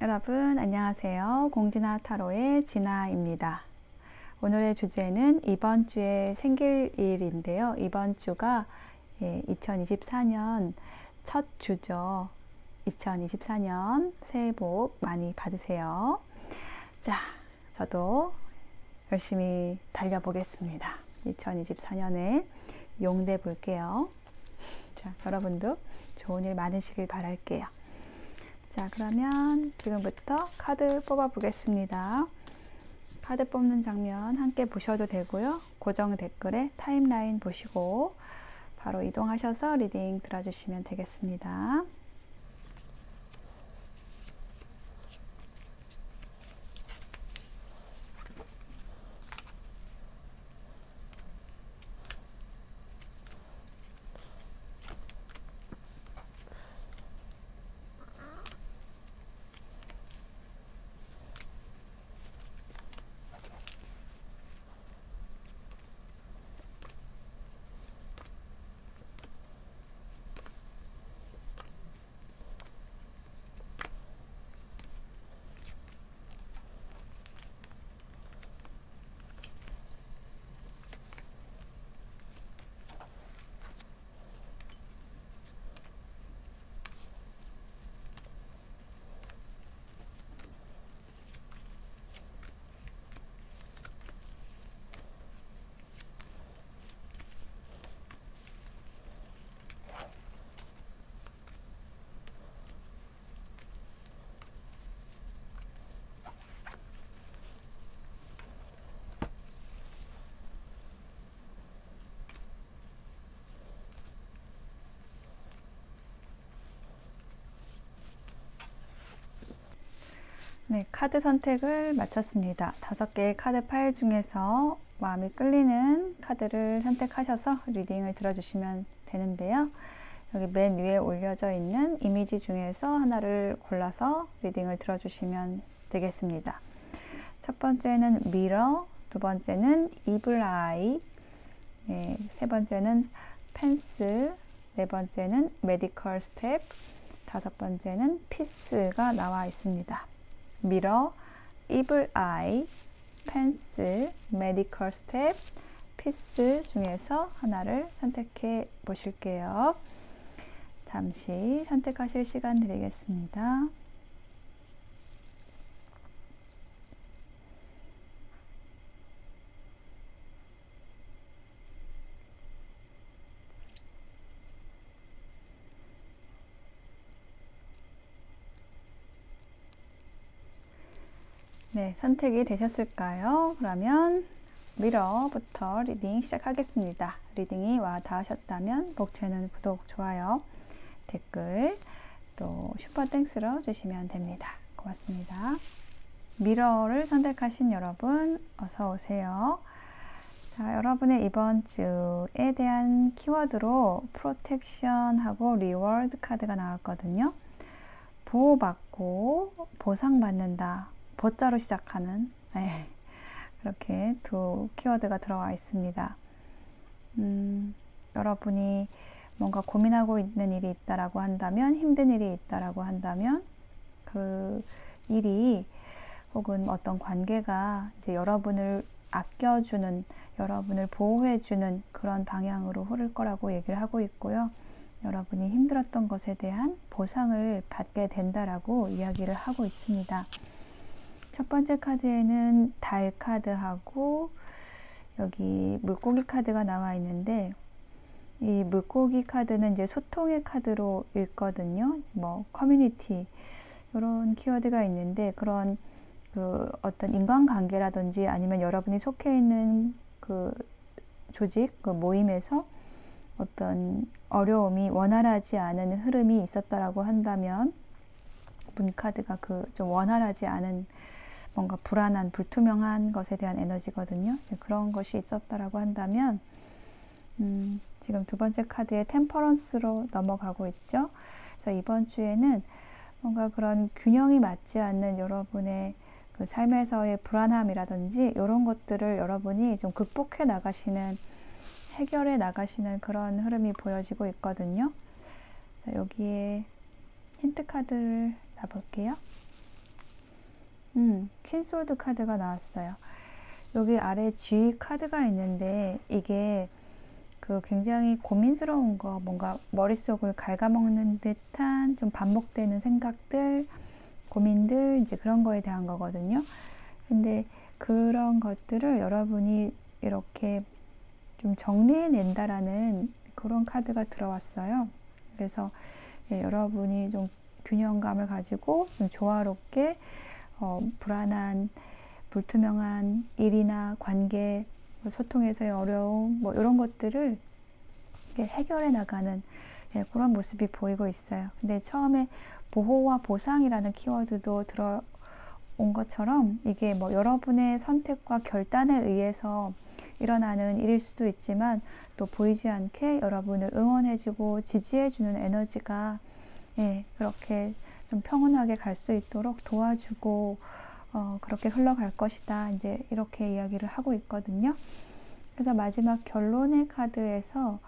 여러분 안녕하세요. 공진아 타로의 진아입니다. 오늘의 주제는 이번 주에 생길 일인데요. 이번 주가 2024년 첫 주죠. 2024년 새해 복 많이 받으세요. 자, 저도 열심히 달려보겠습니다. 2024년에 용돼 볼게요. 자, 여러분도 좋은 일 많으시길 바랄게요. 자, 그러면 지금부터 카드 뽑아 보겠습니다. 카드 뽑는 장면 함께 보셔도 되고요. 고정 댓글에 타임라인 보시고 바로 이동하셔서 리딩 들어주시면 되겠습니다. 네, 카드 선택을 마쳤습니다. 5개의 카드 파일 중에서 마음이 끌리는 카드를 선택하셔서 리딩을 들어주시면 되는데요. 여기 맨 위에 올려져 있는 이미지 중에서 하나를 골라서 리딩을 들어주시면 되겠습니다. 첫 번째는 미러, 두 번째는 이블 아이, 세 번째는 펜스, 네 번째는 메디컬 스텝, 다섯 번째는 피스가 나와 있습니다. 미러, 이블 아이, 펜스, 메디컬 스텝, 피스 중에서 하나를 선택해 보실게요. 잠시 선택하실 시간 드리겠습니다. 네, 선택이 되셨을까요? 그러면 미러부터 리딩 시작하겠습니다. 리딩이 와 닿으셨다면 복채는 구독, 좋아요, 댓글, 또 슈퍼땡스로 주시면 됩니다. 고맙습니다. 미러를 선택하신 여러분 어서 오세요. 자, 여러분의 이번 주에 대한 키워드로 프로텍션하고 리워드 카드가 나왔거든요. 보호받고 보상받는다. 보자로 시작하는 그렇게 두 키워드가 들어와 있습니다. 여러분이 뭔가 고민하고 있는 일이 있다라고 한다면, 힘든 일이 있다라고 한다면 그 일이 혹은 어떤 관계가 이제 여러분을 아껴주는, 여러분을 보호해주는 그런 방향으로 흐를 거라고 얘기를 하고 있고요. 여러분이 힘들었던 것에 대한 보상을 받게 된다라고 이야기를 하고 있습니다. 첫 번째 카드에는 달 카드하고 여기 물고기 카드가 나와 있는데, 이 물고기 카드는 이제 소통의 카드로 읽거든요. 뭐 커뮤니티 이런 키워드가 있는데, 그런 그 어떤 인간관계라든지 아니면 여러분이 속해 있는 그 조직, 그 모임에서 어떤 어려움이 원활하지 않은 흐름이 있었다라고 한다면, 문 카드가 그 좀 원활하지 않은 뭔가 불안한, 불투명한 것에 대한 에너지거든요. 그런 것이 있었다라고 한다면 지금 두 번째 카드의 템퍼런스로 넘어가고 있죠. 그래서 이번 주에는 뭔가 그런 균형이 맞지 않는 여러분의 그 그 삶에서의 불안함이라든지 이런 것들을 여러분이 좀 극복해 나가시는, 해결해 나가시는 그런 흐름이 보여지고 있거든요. 자, 여기에 힌트 카드를 놔볼게요. 퀸소드 카드가 나왔어요. 여기 아래 G 카드가 있는데 이게 그 굉장히 고민스러운 거, 뭔가 머릿속을 갉아먹는 듯한 좀 반복되는 생각들, 고민들, 이제 그런 거에 대한 거거든요. 근데 그런 것들을 여러분이 이렇게 좀 정리해낸다라는 그런 카드가 들어왔어요. 그래서 여러분이 좀 균형감을 가지고 좀 조화롭게 불안한, 불투명한 일이나 관계, 소통에서의 어려움, 뭐 이런 것들을 해결해 나가는 그런 모습이 보이고 있어요. 근데 처음에 보호와 보상이라는 키워드도 들어온 것처럼 이게 뭐 여러분의 선택과 결단에 의해서 일어나는 일일 수도 있지만 또 보이지 않게 여러분을 응원해주고 지지해주는 에너지가 그렇게 좀 평온하게 갈 수 있도록 도와주고 그렇게 흘러갈 것이다. 이제 이렇게 이야기를 하고 있거든요. 그래서 마지막 결론의 카드에서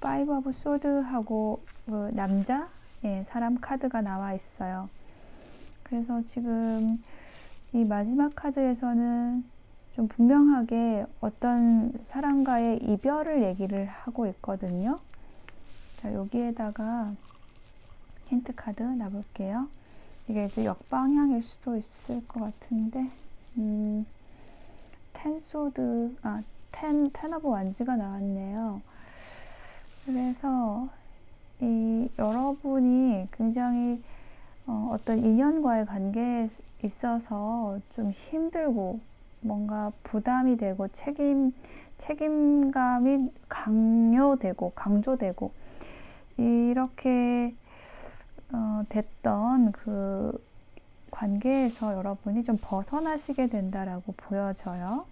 파이브 오브 소드하고 그 남자, 사람 카드가 나와 있어요. 그래서 지금 이 마지막 카드에서는 좀 분명하게 어떤 사람과의 이별을 얘기를 하고 있거든요. 자, 여기에다가 힌트 카드 놔볼게요. 이게 이제 역방향일 수도 있을 것 같은데, 텐 오브 완즈가 나왔네요. 그래서 이 여러분이 굉장히 어떤 인연과의 관계에 있어서 좀 힘들고 뭔가 부담이 되고 책임감이 강조되고 이렇게 됐던 그 관계에서 여러분이 좀 벗어나시게 된다라고 보여져요.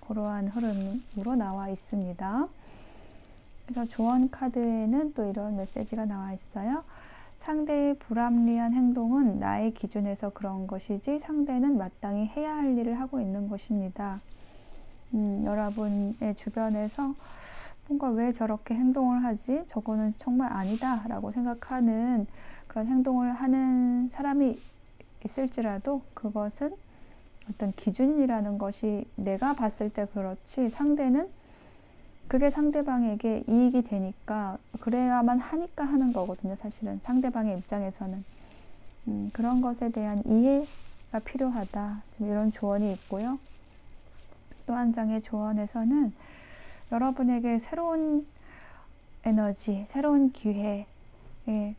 그러한 흐름으로 나와 있습니다. 그래서 조언 카드에는 또 이런 메시지가 나와 있어요. 상대의 불합리한 행동은 나의 기준에서 그런 것이지 상대는 마땅히 해야 할 일을 하고 있는 것입니다. 여러분의 주변에서 뭔가 왜 저렇게 행동을 하지? 저거는 정말 아니다 라고 생각하는 그런 행동을 하는 사람이 있을지라도 그것은 어떤 기준이라는 것이 내가 봤을 때 그렇지 상대는 그게 상대방에게 이익이 되니까 그래야만 하니까 하는 거거든요. 사실은 상대방의 입장에서는 그런 것에 대한 이해가 필요하다. 지금 이런 조언이 있고요. 또 한 장의 조언에서는 여러분에게 새로운 에너지, 새로운 기회,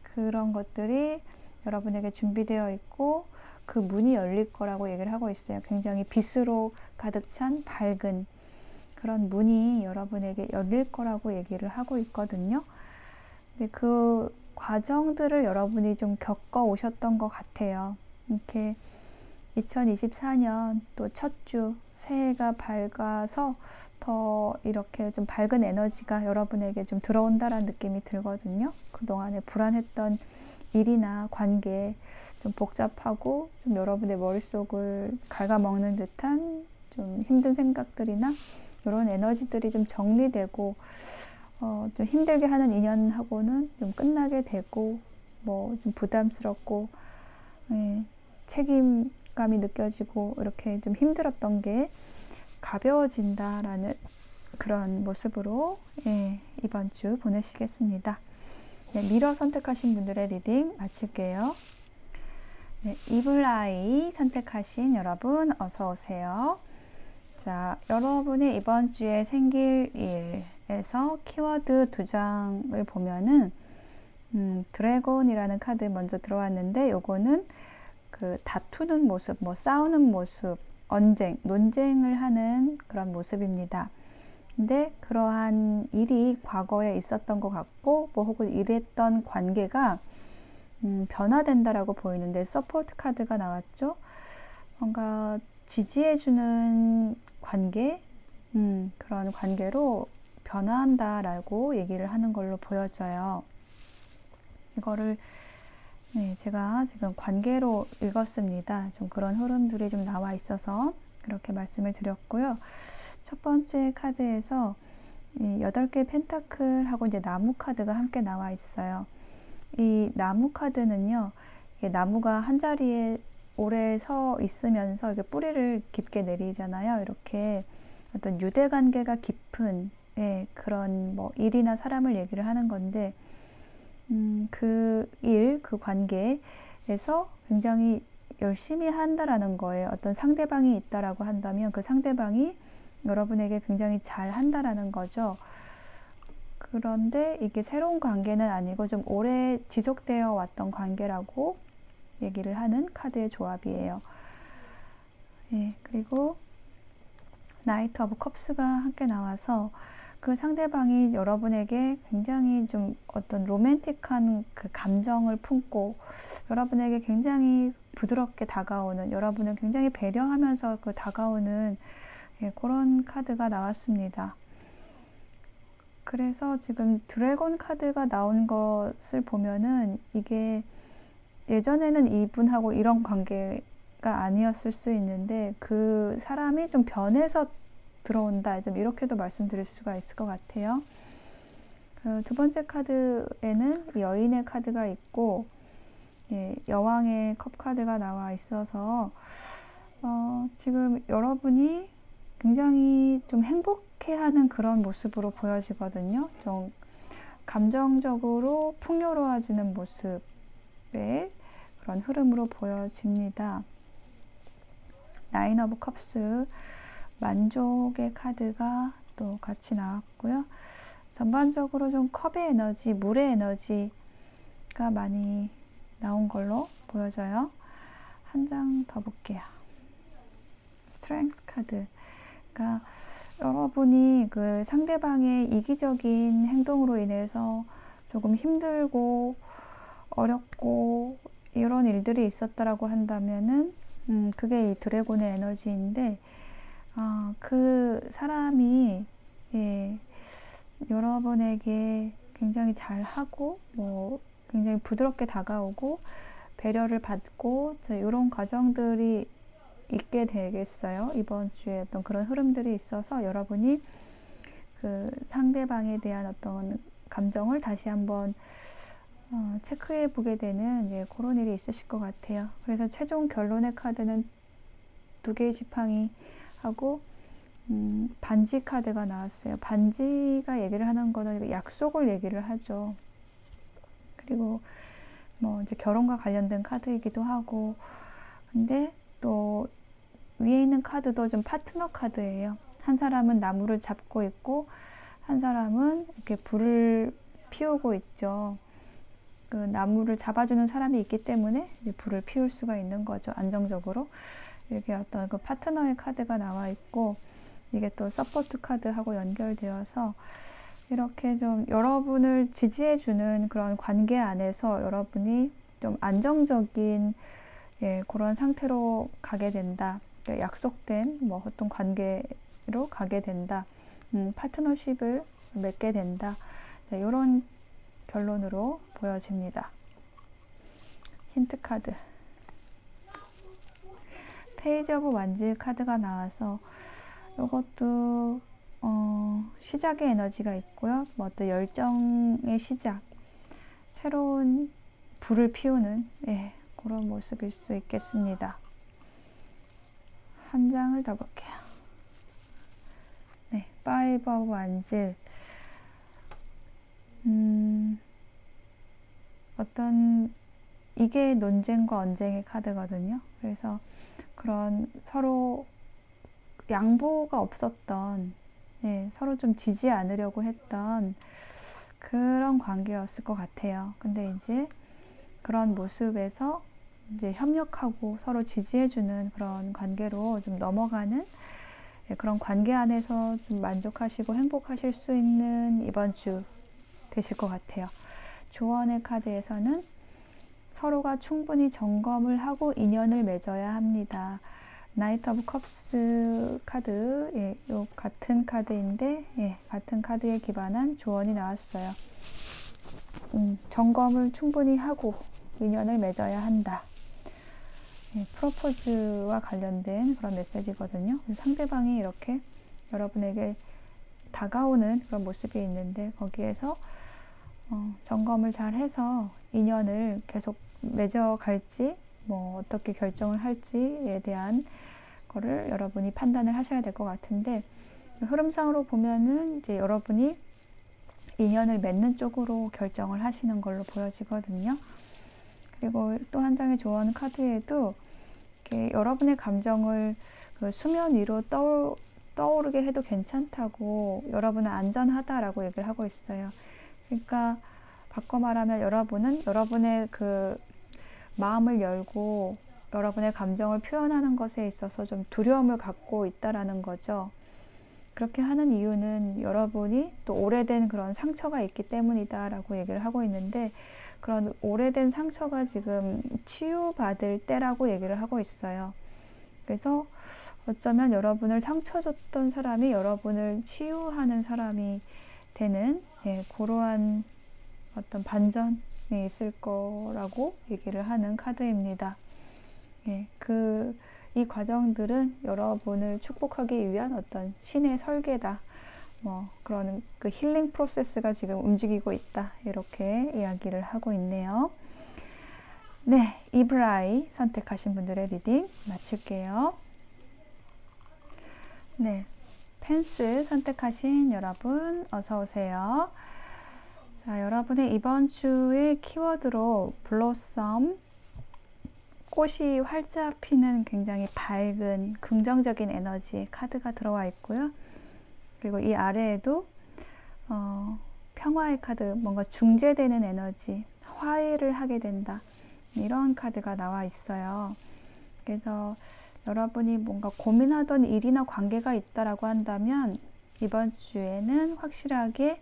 그런 것들이 여러분에게 준비되어 있고 그 문이 열릴 거라고 얘기를 하고 있어요. 굉장히 빛으로 가득 찬 밝은 그런 문이 여러분에게 열릴 거라고 얘기를 하고 있거든요. 근데 그 과정들을 여러분이 좀 겪어 오셨던 것 같아요. 이렇게 2024년 또 첫 주 새해가 밝아서 더 이렇게 좀 밝은 에너지가 여러분에게 좀 들어온다라는 느낌이 들거든요. 그동안에 불안했던 일이나 관계, 좀 복잡하고 좀 여러분의 머릿속을 갉아먹는 듯한 좀 힘든 생각들이나 이런 에너지들이 좀 정리되고 좀 힘들게 하는 인연하고는 좀 끝나게 되고 뭐 좀 부담스럽고 책임감이 느껴지고 이렇게 좀 힘들었던 게 가벼워진다라는 그런 모습으로 이번 주 보내시겠습니다. 미러 선택하신 분들의 리딩 마칠게요. 이블아이 선택하신 여러분 어서 오세요. 자, 여러분의 이번 주에 생길 일에서 키워드 2장을 보면은 드래곤이라는 카드 먼저 들어왔는데 요거는 그 다투는 모습, 뭐 싸우는 모습, 논쟁을 하는 그런 모습입니다. 근데 그러한 일이 과거에 있었던 것 같고 뭐 혹은 이랬던 관계가 변화된다라고 보이는데 서포트 카드가 나왔죠. 뭔가 지지해주는 관계, 그런 관계로 변화한다라고 얘기를 하는 걸로 보여져요. 이거를 네, 제가 지금 관계로 읽었습니다. 좀 그런 흐름들이 좀 나와 있어서 그렇게 말씀을 드렸고요. 첫 번째 카드에서 8개 펜타클하고 이제 나무 카드가 함께 나와 있어요. 이 나무 카드는요, 나무가 한 자리에 오래 서 있으면서 이게 뿌리를 깊게 내리잖아요. 이렇게 어떤 유대 관계가 깊은 그런 뭐 일이나 사람을 얘기를 하는 건데, 그 일, 그 관계에서 굉장히 열심히 한다라는 거예요. 어떤 상대방이 있다라고 한다면 그 상대방이 여러분에게 굉장히 잘 한다라는 거죠. 그런데 이게 새로운 관계는 아니고 좀 오래 지속되어 왔던 관계라고 얘기를 하는 카드의 조합이에요. 예, 그리고 나이트 오브 컵스가 함께 나와서 그 상대방이 여러분에게 굉장히 좀 어떤 로맨틱한 그 감정을 품고 여러분에게 굉장히 부드럽게 다가오는, 여러분을 굉장히 배려하면서 그 다가오는 그런 카드가 나왔습니다. 그래서 지금 드래곤 카드가 나온 것을 보면은 이게 예전에는 이분하고 이런 관계가 아니었을 수 있는데 그 사람이 좀 변해서 들어온다, 좀 이렇게도 말씀드릴 수가 있을 것 같아요. 두 번째 카드에는 여인의 카드가 있고 여왕의 컵 카드가 나와 있어서 지금 여러분이 굉장히 좀 행복해하는 그런 모습으로 보여지거든요. 좀 감정적으로 풍요로워지는 모습의 그런 흐름으로 보여집니다. 나인 오브 컵스, 만족의 카드가 또 같이 나왔고요. 전반적으로 좀 컵의 에너지, 물의 에너지가 많이 나온 걸로 보여져요. 한 장 더 볼게요. 스트렝스 카드. 그러니까 여러분이 그 상대방의 이기적인 행동으로 인해서 조금 힘들고 어렵고 이런 일들이 있었다라고 한다면은 그게 이 드래곤의 에너지인데 그 사람이 여러분에게 굉장히 잘하고 뭐 굉장히 부드럽게 다가오고 배려를 받고 이런 과정들이 있게 되겠어요. 이번 주에 어떤 그런 흐름들이 있어서 여러분이 그 상대방에 대한 어떤 감정을 다시 한번 체크해 보게 되는 그런 일이 있으실 것 같아요. 그래서 최종 결론의 카드는 2개의 지팡이 하고 반지 카드가 나왔어요. 반지가 얘기를 하는 거는 약속을 얘기를 하죠. 그리고 뭐 이제 결혼과 관련된 카드이기도 하고, 근데 또 위에 있는 카드도 좀 파트너 카드예요. 한 사람은 나무를 잡고 있고 한 사람은 이렇게 불을 피우고 있죠. 그 나무를 잡아주는 사람이 있기 때문에 불을 피울 수가 있는 거죠. 안정적으로. 이렇게 어떤 그 파트너의 카드가 나와 있고, 이게 또 서포트 카드하고 연결되어서 이렇게 좀 여러분을 지지해주는 그런 관계 안에서 여러분이 좀 안정적인 그런 상태로 가게 된다. 약속된 뭐 어떤 관계로 가게 된다. 파트너십을 맺게 된다. 이런 결론으로 보여집니다. 힌트 카드. 페이지 오브 완즈 카드가 나와서 이것도 시작의 에너지가 있고요. 뭐 어떤 열정의 시작, 새로운 불을 피우는 그런 모습일 수 있겠습니다. 한 장을 더 볼게요. 네, 파이브 오브 완즈. 어떤 이게 논쟁과 언쟁의 카드거든요. 그래서 그런 서로 양보가 없었던, 서로 좀 지지 않으려고 했던 그런 관계였을 것 같아요. 근데 이제 그런 모습에서 이제 협력하고 서로 지지해주는 그런 관계로 좀 넘어가는 그런 관계 안에서 좀 만족하시고 행복하실 수 있는 이번 주 되실 것 같아요. 조언의 카드에서는 서로가 충분히 점검을 하고 인연을 맺어야 합니다. 나이트 오브 컵스 카드, 요 같은 카드인데, 같은 카드에 기반한 조언이 나왔어요. 점검을 충분히 하고, 인연을 맺어야 한다. 예, 프로포즈와 관련된 그런 메시지거든요. 상대방이 이렇게 여러분에게 다가오는 그런 모습이 있는데 거기에서 점검을 잘 해서 인연을 계속 맺어갈지 뭐 어떻게 결정을 할지에 대한 거를 여러분이 판단을 하셔야 될 것 같은데, 흐름상으로 보면은 이제 여러분이 인연을 맺는 쪽으로 결정을 하시는 걸로 보여지거든요. 그리고 또 한 장의 조언 카드에도 이렇게 여러분의 감정을 그 수면 위로 떠오르게 해도 괜찮다고, 여러분은 안전하다라고 얘기를 하고 있어요. 그러니까 바꿔 말하면 여러분은 여러분의 그 마음을 열고 여러분의 감정을 표현하는 것에 있어서 좀 두려움을 갖고 있다라는 거죠. 그렇게 하는 이유는 여러분이 또 오래된 그런 상처가 있기 때문이다라고 얘기를 하고 있는데, 그런 오래된 상처가 지금 치유받을 때라고 얘기를 하고 있어요. 그래서 어쩌면 여러분을 상처 줬던 사람이 여러분을 치유하는 사람이 되는, 예, 그러한 어떤 반전이 있을 거라고 얘기를 하는 카드입니다. 예, 이 과정들은 여러분을 축복하기 위한 어떤 신의 설계다. 뭐 그런 그 힐링 프로세스가 지금 움직이고 있다. 이렇게 이야기를 하고 있네요. 네, 이브라이 선택하신 분들의 리딩 마칠게요. 네, 펜스 선택하신 여러분 어서 오세요. 자, 여러분의 이번 주의 키워드로 블로썸, 꽃이 활짝 피는 굉장히 밝은 긍정적인 에너지의 카드가 들어와 있고요. 그리고 이 아래에도 평화의 카드, 뭔가 중재되는 에너지, 화해를 하게 된다, 이런 카드가 나와 있어요. 그래서 여러분이 뭔가 고민하던 일이나 관계가 있다라고 한다면 이번 주에는 확실하게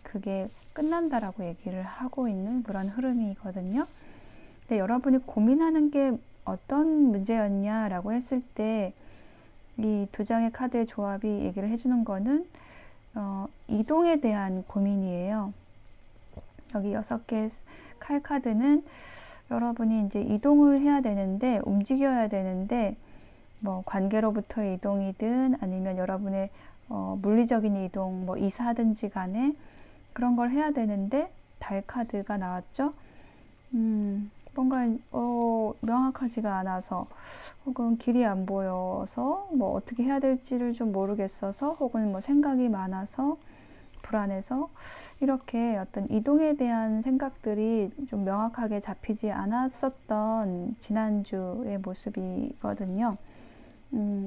그게 끝난다라고 얘기를 하고 있는 그런 흐름이거든요. 근데 여러분이 고민하는 게 어떤 문제였냐라고 했을 때 이 두 장의 카드의 조합이 얘기를 해주는 거는 이동에 대한 고민이에요. 여기 6개의 칼 카드는 여러분이 이제 이동을 해야 되는데, 움직여야 되는데, 뭐 관계로부터의 이동이든 아니면 여러분의 물리적인 이동, 뭐 이사든지 간에 그런 걸 해야 되는데 달 카드가 나왔죠. 뭔가 명확하지가 않아서, 혹은 길이 안 보여서, 뭐 어떻게 해야 될지를 좀 모르겠어서, 혹은 뭐 생각이 많아서 불안해서, 이렇게 어떤 이동에 대한 생각들이 좀 명확하게 잡히지 않았었던 지난주의 모습이거든요.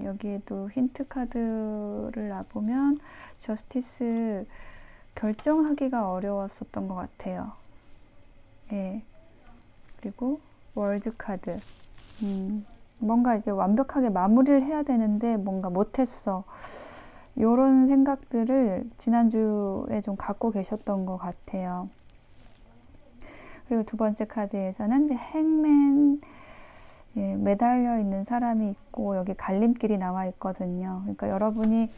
여기에도 힌트 카드를 놔보면 저스티스, 결정하기가 어려웠었던 것 같아요. 예. 그리고 월드 카드, 뭔가 이게 완벽하게 마무리를 해야 되는데 뭔가 못했어, 이런 생각들을 지난주에 좀 갖고 계셨던 것 같아요. 그리고 두 번째 카드에서는 이제 행맨, 예, 매달려 있는 사람이 있고 여기 갈림길이 나와 있거든요. 그러니까 여러분이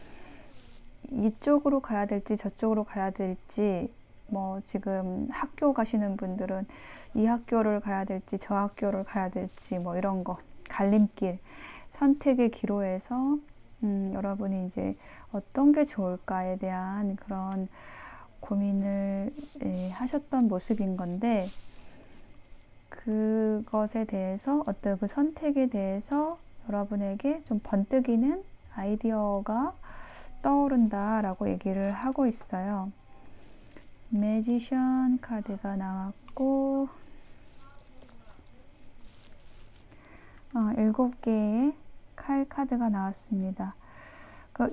이쪽으로 가야 될지 저쪽으로 가야 될지, 뭐 지금 학교 가시는 분들은 이 학교를 가야 될지 저 학교를 가야 될지, 뭐 이런 거, 갈림길, 선택의 기로에서 여러분이 이제 어떤 게 좋을까에 대한 그런 고민을 하셨던 모습인 건데, 그것에 대해서, 어떤 그 선택에 대해서 여러분에게 좀 번뜩이는 아이디어가 떠오른다라고 얘기를 하고 있어요. 매지션 카드가 나왔고 7개의 칼 카드가 나왔습니다.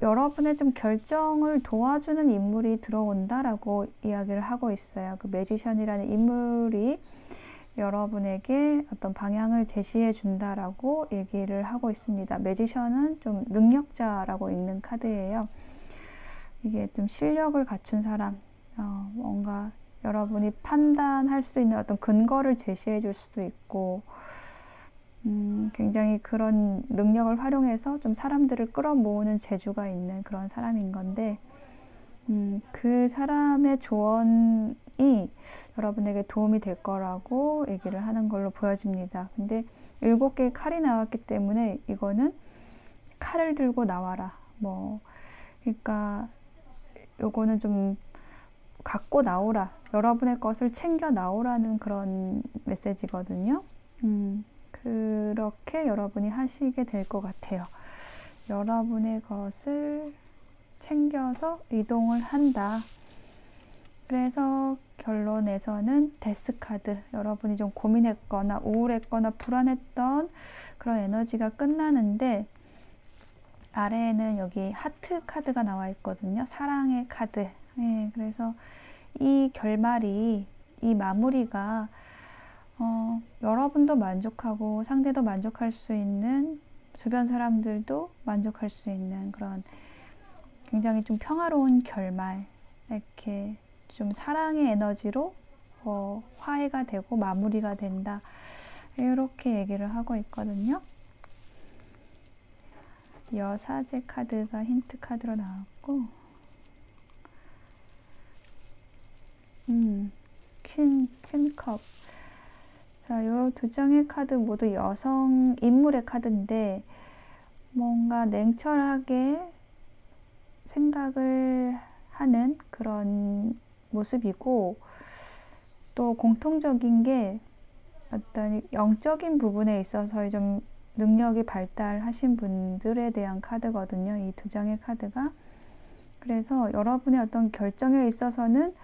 여러분의 좀 결정을 도와주는 인물이 들어온다라고 이야기를 하고 있어요. 그 매지션이라는 인물이 여러분에게 어떤 방향을 제시해 준다라고 얘기를 하고 있습니다. 매지션은 좀 능력자라고 읽는 카드예요. 이게 좀 실력을 갖춘 사람, 뭔가 여러분이 판단할 수 있는 어떤 근거를 제시해 줄 수도 있고, 굉장히 그런 능력을 활용해서 좀 사람들을 끌어모으는 재주가 있는 그런 사람인 건데, 그 사람의 조언 인연이 여러분에게 도움이 될 거라고 얘기를 하는 걸로 보여집니다. 근데 7개의 칼이 나왔기 때문에 이거는 칼을 들고 나와라. 그러니까 요거는 좀 갖고 나오라. 여러분의 것을 챙겨 나오라는 그런 메시지거든요. 그렇게 여러분이 하시게 될 것 같아요. 여러분의 것을 챙겨서 이동을 한다. 그래서 결론에서는 데스 카드, 여러분이 좀 고민했거나 우울했거나 불안했던 그런 에너지가 끝나는데, 아래에는 여기 하트 카드가 나와 있거든요. 사랑의 카드. 그래서 이 결말이, 이 마무리가 여러분도 만족하고 상대도 만족할 수 있는, 주변 사람들도 만족할 수 있는 그런 굉장히 좀 평화로운 결말, 이렇게 좀 사랑의 에너지로 화해가 되고 마무리가 된다, 이렇게 얘기를 하고 있거든요. 여사제 카드가 힌트 카드로 나왔고, 퀸컵. 자, 요 두 장의 카드 모두 여성 인물의 카드인데, 뭔가 냉철하게 생각을 하는 그런 모습이고, 또 공통적인 게 어떤 영적인 부분에 있어서 좀 능력이 발달하신 분들에 대한 카드거든요. 이 두 장의 카드가. 그래서 여러분의 어떤 결정에 있어서는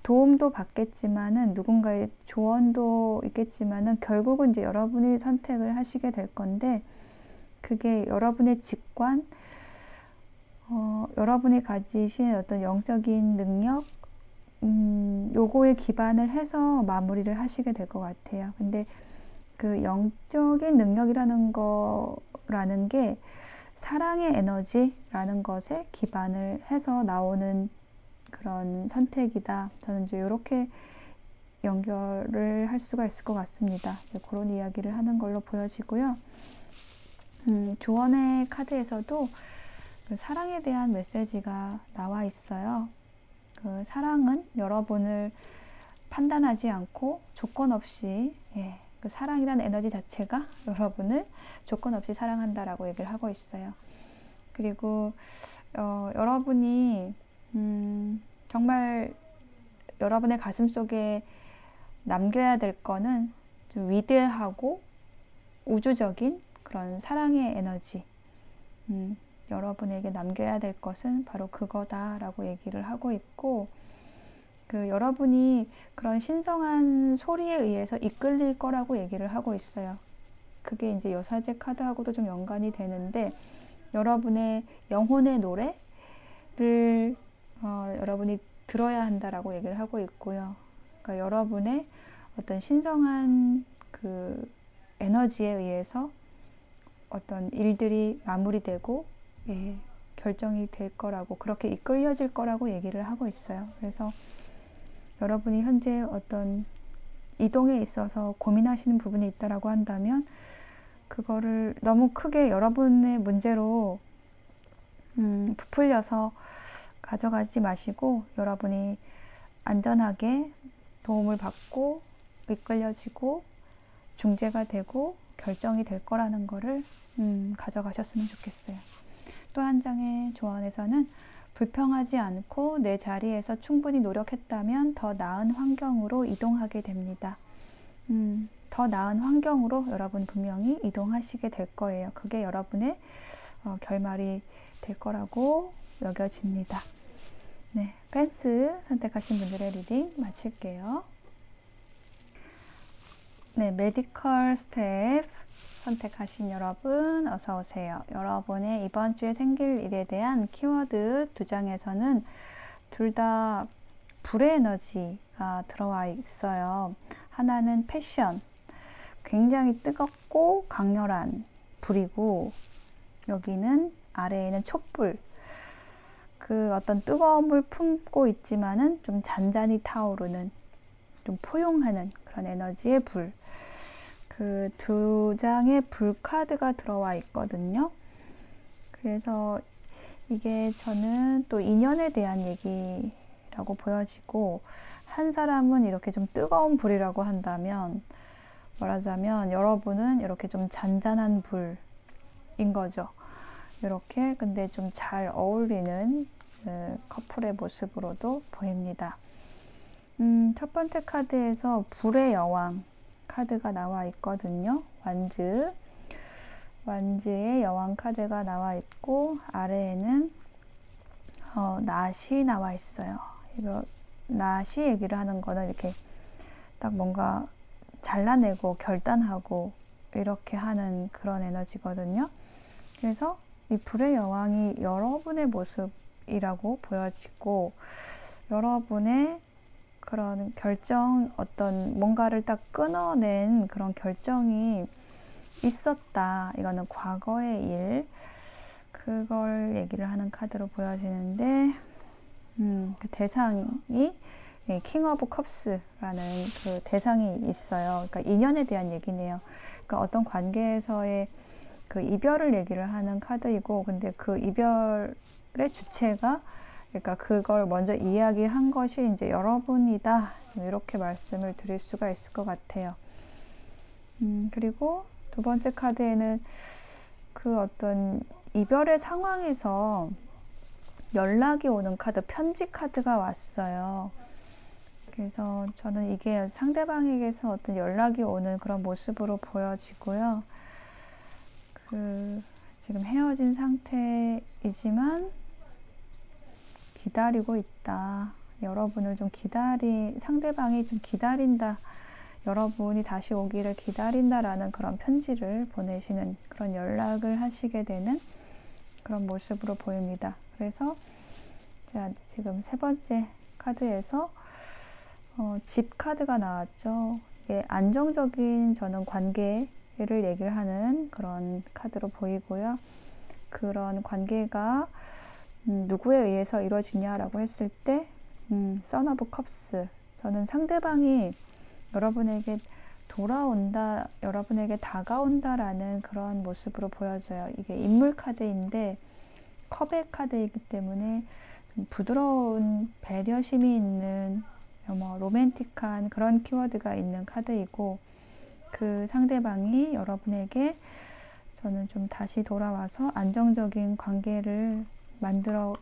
도움도 받겠지만은, 누군가의 조언도 있겠지만은, 결국은 이제 여러분이 선택을 하시게 될 건데, 그게 여러분의 직관, 여러분이 가지신 어떤 영적인 능력, 요거에 기반을 해서 마무리를 하시게 될 것 같아요. 근데 그 영적인 능력이라는 게 사랑의 에너지라는 것에 기반을 해서 나오는 그런 선택이다. 저는 이제 이렇게 연결을 할 수가 있을 것 같습니다. 이제 그런 이야기를 하는 걸로 보여지고요. 조언의 카드에서도 그 사랑에 대한 메시지가 나와 있어요. 그 사랑은 여러분을 판단하지 않고 조건 없이, 그 사랑이라는 에너지 자체가 여러분을 조건 없이 사랑한다라고 얘기를 하고 있어요. 그리고 여러분이 정말 여러분의 가슴 속에 남겨야 될 거는 좀 위대하고 우주적인 그런 사랑의 에너지, 여러분에게 남겨야 될 것은 바로 그거다라고 얘기를 하고 있고, 그 여러분이 그런 신성한 소리에 의해서 이끌릴 거라고 얘기를 하고 있어요. 그게 이제 여사제 카드하고도 좀 연관이 되는데, 여러분의 영혼의 노래를 여러분이 들어야 한다라고 얘기를 하고 있고요. 그러니까 여러분의 어떤 신성한 그 에너지에 의해서 어떤 일들이 마무리되고, 결정이 될 거라고, 그렇게 이끌려질 거라고 얘기를 하고 있어요. 그래서 여러분이 현재 어떤 이동에 있어서 고민하시는 부분이 있다라고 한다면, 그거를 너무 크게 여러분의 문제로 부풀려서 가져가지 마시고, 여러분이 안전하게 도움을 받고 이끌려지고 중재가 되고 결정이 될 거라는 거를 가져가셨으면 좋겠어요. 또 한 장의 조언에서는 불평하지 않고 내 자리에서 충분히 노력했다면 더 나은 환경으로 이동하게 됩니다. 더 나은 환경으로 여러분 분명히 이동하시게 될 거예요. 그게 여러분의 결말이 될 거라고 여겨집니다. 네, 펜스 선택하신 분들의 리딩 마칠게요. 네, 메디컬 스텝 선택하신 여러분 어서 오세요. 여러분의 이번 주에 생길 일에 대한 키워드 두 장에서는 둘 다 불의 에너지가 들어와 있어요. 하나는 패션, 굉장히 뜨겁고 강렬한 불이고, 여기는 아래에는 촛불, 그 어떤 뜨거움을 품고 있지만은 좀 잔잔히 타오르는, 좀 포용하는 그런 에너지의 불. 그 두 장의 불 카드가 들어와 있거든요. 그래서 이게 저는 또 인연에 대한 얘기를 불이라고 보여지고, 한 사람은 이렇게 좀 뜨거운 불이라고 한다면, 말하자면 여러분은 이렇게 좀 잔잔한 불인 거죠. 이렇게 근데 좀 잘 어울리는 커플의 모습으로도 보입니다. 첫 번째 카드에서 불의 여왕 카드가 나와 있거든요. 완즈의 여왕 카드가 나와 있고, 아래에는 낫이 나와 있어요. 이거 낫이 얘기를 하는 거는 이렇게 딱 뭔가 잘라내고 결단하고 이렇게 하는 그런 에너지거든요. 그래서 이 불의 여왕이 여러분의 모습이라고 보여지고, 여러분의 그런 결정, 어떤 뭔가를 딱 끊어낸 그런 결정이 있었다. 이거는 과거의 일, 그걸 얘기를 하는 카드로 보여지는데, 그 대상이 킹 오브 컵스라는 그 대상이 있어요. 그러니까 인연에 대한 얘기네요. 그러니까 어떤 관계에서의 그 이별을 얘기를 하는 카드이고, 근데 그 이별의 주체가, 그러니까 그걸 먼저 이야기한 것이 이제 여러분이다. 이렇게 말씀을 드릴 수가 있을 것 같아요. 그리고 두 번째 카드에는 그 어떤 이별의 상황에서 연락이 오는 카드, 편지 카드가 왔어요. 그래서 저는 이게 상대방에게서 어떤 연락이 오는 그런 모습으로 보여지고요. 지금 헤어진 상태이지만 기다리고 있다. 여러분을 좀 상대방이 좀 기다린다. 여러분이 다시 오기를 기다린다라는 그런 편지를 보내시는, 그런 연락을 하시게 되는 그런 모습으로 보입니다. 그래서 자, 지금 세 번째 카드에서 집 카드가 나왔죠. 이게 안정적인 저는 관계를 얘기를 하는 그런 카드로 보이고요. 그런 관계가 누구에 의해서 이루어지냐라고 했을 때 선 오브 컵스, 저는 상대방이 여러분에게 돌아온다, 여러분에게 다가온다라는 그런 모습으로 보여져요. 이게 인물 카드인데 컵의 카드이기 때문에 부드러운 배려심이 있는, 로맨틱한 그런 키워드가 있는 카드이고, 그 상대방이 여러분에게 저는 좀 다시 돌아와서 안정적인 관계를 만들어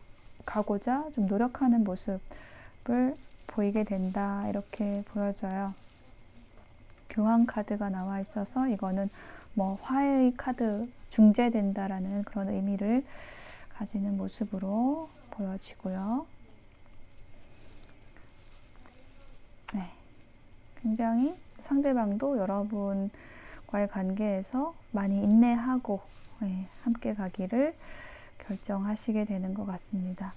가고자 좀 노력하는 모습을 보이게 된다, 이렇게 보여져요. 교황 카드가 나와 있어서 이거는 화해의 카드, 중재된다라는 그런 의미를 가지는 모습으로 보여지고요. 네, 굉장히 상대방도 여러분과의 관계에서 많이 인내하고 함께 가기를 결정하시게 되는 것 같습니다.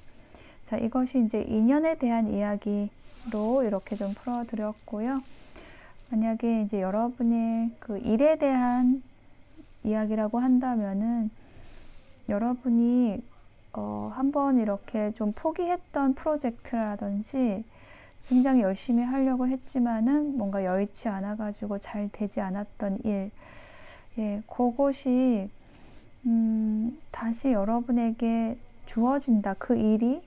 자, 이것이 이제 인연에 대한 이야기로 이렇게 좀 풀어드렸고요. 만약에 이제 여러분의 그 일에 대한 이야기라고 한다면은, 여러분이 한번 이렇게 좀 포기했던 프로젝트라든지 굉장히 열심히 하려고 했지만은 뭔가 여의치 않아가지고 잘 되지 않았던 일, 그것이 다시 여러분에게 주어진다. 그 일이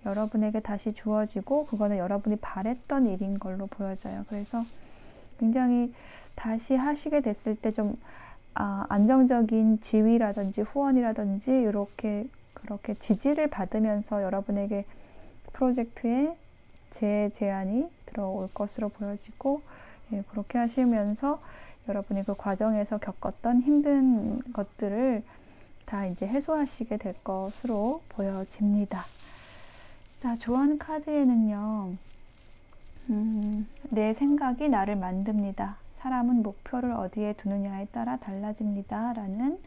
여러분에게 다시 주어지고, 그거는 여러분이 바랬던 일인 걸로 보여져요. 그래서 굉장히 다시 하시게 됐을 때 좀 안정적인 지위라든지 후원이라든지 그렇게 지지를 받으면서 여러분에게 프로젝트에 제안이 들어올 것으로 보여지고, 그렇게 하시면서 여러분이 그 과정에서 겪었던 힘든 것들을 다 이제 해소하시게 될 것으로 보여집니다. 자, 조언 카드에는요, 내 생각이 나를 만듭니다. 사람은 목표를 어디에 두느냐에 따라 달라집니다. 라는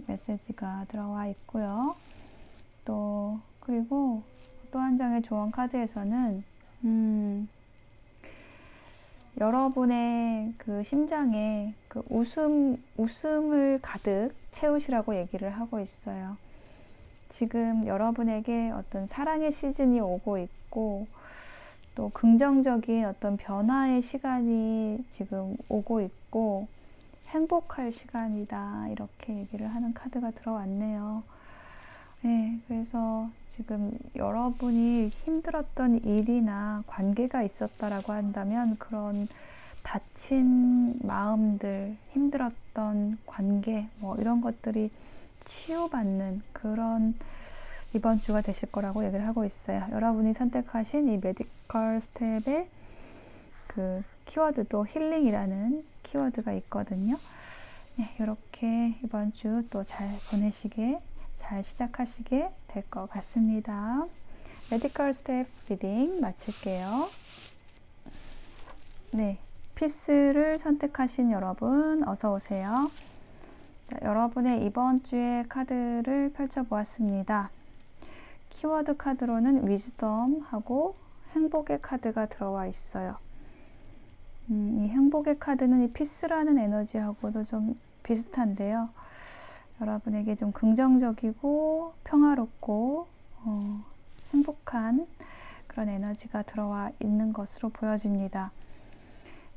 메시지가 들어와 있고요. 그리고 또 한 장의 조언 카드에서는 여러분의 그 심장에 그 웃음을 가득 채우시라고 얘기를 하고 있어요. 지금 여러분에게 어떤 사랑의 시즌이 오고 있고, 또 긍정적인 어떤 변화의 시간이 지금 오고 있고, 행복할 시간이다, 이렇게 얘기를 하는 카드가 들어왔네요. 네, 그래서 지금 여러분이 힘들었던 일이나 관계가 있었다라고 한다면 그런 다친 마음들, 힘들었던 관계, 뭐 이런 것들이 치유받는 그런 이번 주가 되실 거라고 얘기를 하고 있어요. 여러분이 선택하신 이 메디컬 스텝의 그 키워드도 힐링이라는 키워드가 있거든요. 네, 이렇게 이번 주 또 잘 보내시게, 잘 시작하시게 될 것 같습니다. 메디컬 스텝 리딩 마칠게요. 네, 피스를 선택하신 여러분 어서 오세요. 자, 여러분의 이번 주의 카드를 펼쳐보았습니다. 키워드 카드로는 위즈덤하고 행복의 카드가 들어와 있어요. 이 행복의 카드는 이 피스라는 에너지하고도 좀 비슷한데요. 여러분에게 좀 긍정적이고 평화롭고 행복한 그런 에너지가 들어와 있는 것으로 보여집니다.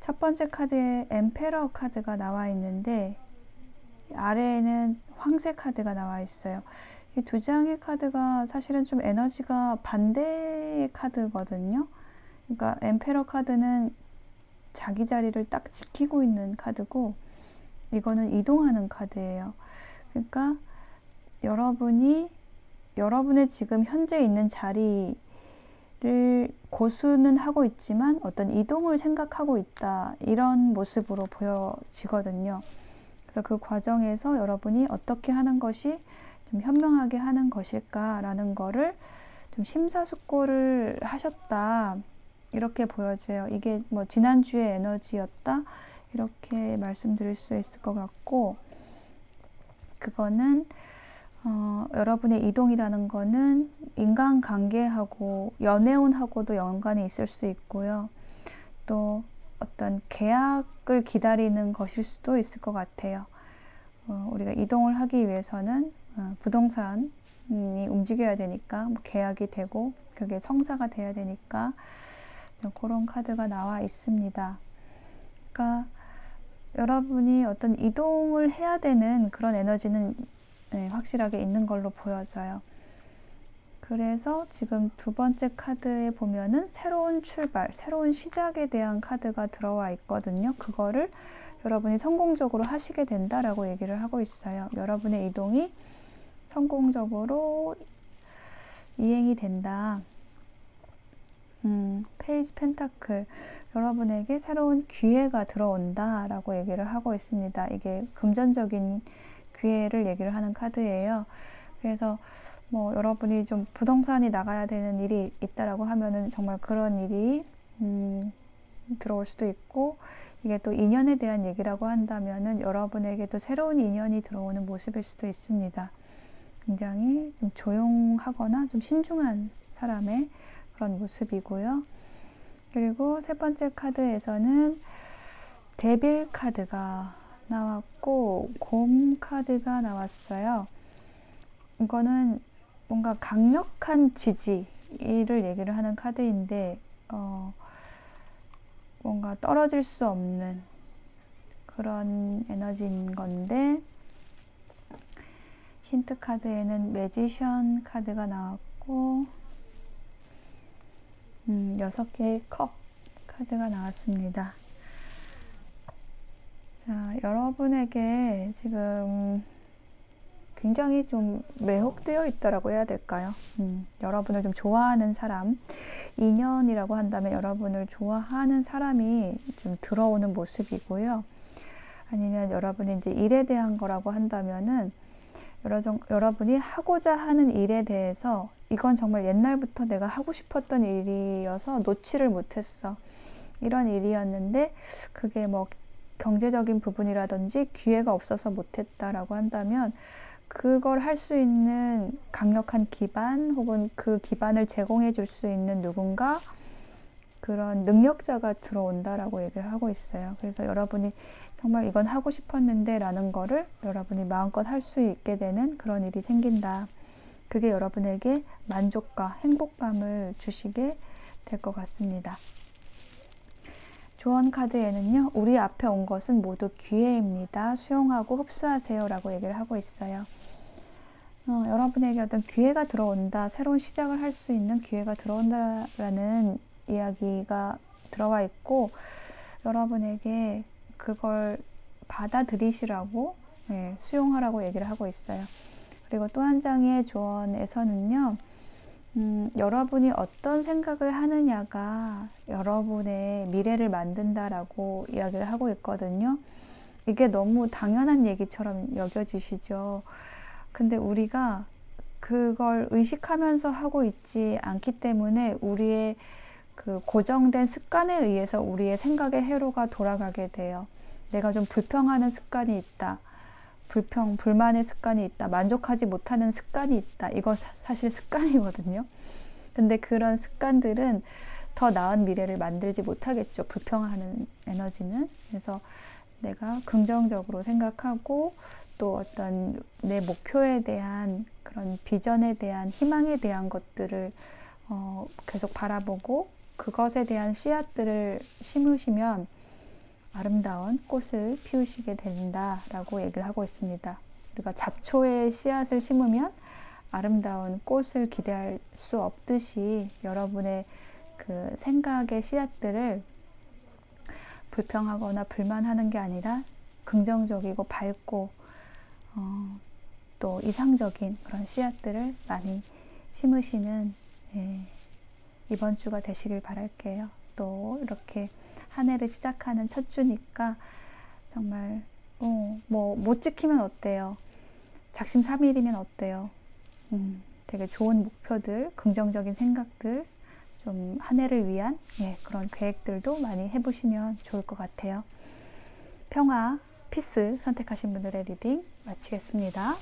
첫 번째 카드에 엠페러 카드가 나와 있는데 아래에는 황새 카드가 나와 있어요. 이 두 장의 카드가 사실은 좀 에너지가 반대의 카드거든요. 그러니까 엠페러 카드는 자기 자리를 딱 지키고 있는 카드고 이거는 이동하는 카드예요. 그러니까 여러분의 지금 현재 있는 자리를 고수는 하고 있지만 어떤 이동을 생각하고 있다, 이런 모습으로 보여지거든요. 그래서 그 과정에서 여러분이 어떻게 하는 것이 좀 현명하게 하는 것일까라는 거를 좀 심사숙고를 하셨다, 이렇게 보여져요. 이게 뭐 지난주의 에너지였다, 이렇게 말씀드릴 수 있을 것 같고, 그거는 여러분의 이동이라는 거는 인간관계하고 연애운하고도 연관이 있을 수 있고요. 또 어떤 계약을 기다리는 것일 수도 있을 것 같아요. 우리가 이동을 하기 위해서는 부동산이 움직여야 되니까 뭐 계약이 되고 그게 성사가 돼야 되니까 그런 카드가 나와 있습니다. 그러니까 여러분이 어떤 이동을 해야 되는 그런 에너지는 확실하게 있는 걸로 보여져요. 그래서 지금 두 번째 카드에 보면은 새로운 출발, 새로운 시작에 대한 카드가 들어와 있거든요. 그거를 여러분이 성공적으로 하시게 된다라고 얘기를 하고 있어요. 여러분의 이동이 성공적으로 이행이 된다. 페이지 펜타클, 여러분에게 새로운 기회가 들어온다 라고 얘기를 하고 있습니다. 이게 금전적인 기회를 얘기를 하는 카드예요. 그래서 뭐 여러분이 좀 부동산이 나가야 되는 일이 있다라고 하면은 정말 그런 일이 들어올 수도 있고, 이게 또 인연에 대한 얘기라고 한다면은 여러분에게도 새로운 인연이 들어오는 모습일 수도 있습니다. 굉장히 좀 조용하거나 좀 신중한 사람의 그런 모습이고요. 그리고 세 번째 카드에서는 데빌 카드가 나왔고 곰 카드가 나왔어요. 이거는 뭔가 강력한 지지를 얘기를 하는 카드인데 뭔가 떨어질 수 없는 그런 에너지인 건데, 힌트 카드에는 매지션 카드가 나왔고 6개의 컵 카드가 나왔습니다. 자, 여러분에게 지금 굉장히 좀 매혹되어 있다라고 해야 될까요? 여러분을 좀 좋아하는 사람, 인연이라고 한다면 여러분을 좋아하는 사람이 좀 들어오는 모습이고요. 아니면 여러분이 이제 일에 대한 거라고 한다면은 여러분이 하고자 하는 일에 대해서 이건 정말 옛날부터 내가 하고 싶었던 일이어서 놓지를 못했어, 이런 일이었는데 그게 뭐 경제적인 부분이라든지 기회가 없어서 못했다라고 한다면 그걸 할 수 있는 강력한 기반 혹은 그 기반을 제공해 줄 수 있는 누군가, 그런 능력자가 들어온다라고 얘기를 하고 있어요. 그래서 여러분이 정말 이건 하고 싶었는데 라는 거를 여러분이 마음껏 할 수 있게 되는 그런 일이 생긴다. 그게 여러분에게 만족과 행복감을 주시게 될 것 같습니다. 조언 카드에는요, 우리 앞에 온 것은 모두 기회입니다. 수용하고 흡수하세요 라고 얘기를 하고 있어요. 여러분에게 어떤 기회가 들어온다, 새로운 시작을 할 수 있는 기회가 들어온다라는 이야기가 들어와 있고, 여러분에게 그걸 받아들이시라고, 수용하라고 얘기를 하고 있어요. 그리고 또 한 장의 조언에서는요, 여러분이 어떤 생각을 하느냐가 여러분의 미래를 만든다라고 이야기를 하고 있거든요. 이게 너무 당연한 얘기처럼 여겨지시죠. 근데 우리가 그걸 의식하면서 하고 있지 않기 때문에 우리의 그 고정된 습관에 의해서 우리의 생각의 회로가 돌아가게 돼요. 내가 좀 불평하는 습관이 있다. 불만의 습관이 있다. 만족하지 못하는 습관이 있다. 이거 사실 습관이거든요. 근데 그런 습관들은 더 나은 미래를 만들지 못하겠죠. 불평하는 에너지는. 그래서 내가 긍정적으로 생각하고 또 어떤 내 목표에 대한 그런 비전에 대한 희망에 대한 것들을 계속 바라보고 그것에 대한 씨앗들을 심으시면 아름다운 꽃을 피우시게 된다라고 얘기를 하고 있습니다. 우리가 잡초에 씨앗을 심으면 아름다운 꽃을 기대할 수 없듯이 여러분의 그 생각의 씨앗들을 불평하거나 불만하는 게 아니라 긍정적이고 밝고 또 이상적인 그런 씨앗들을 많이 심으시는 이번 주가 되시길 바랄게요. 또 이렇게 한 해를 시작하는 첫 주니까 정말 뭐 못 지키면 어때요? 작심삼일이면 어때요? 되게 좋은 목표들, 긍정적인 생각들, 좀 한 해를 위한 그런 계획들도 많이 해보시면 좋을 것 같아요. 평화, 피스 선택하신 분들의 리딩 마치겠습니다.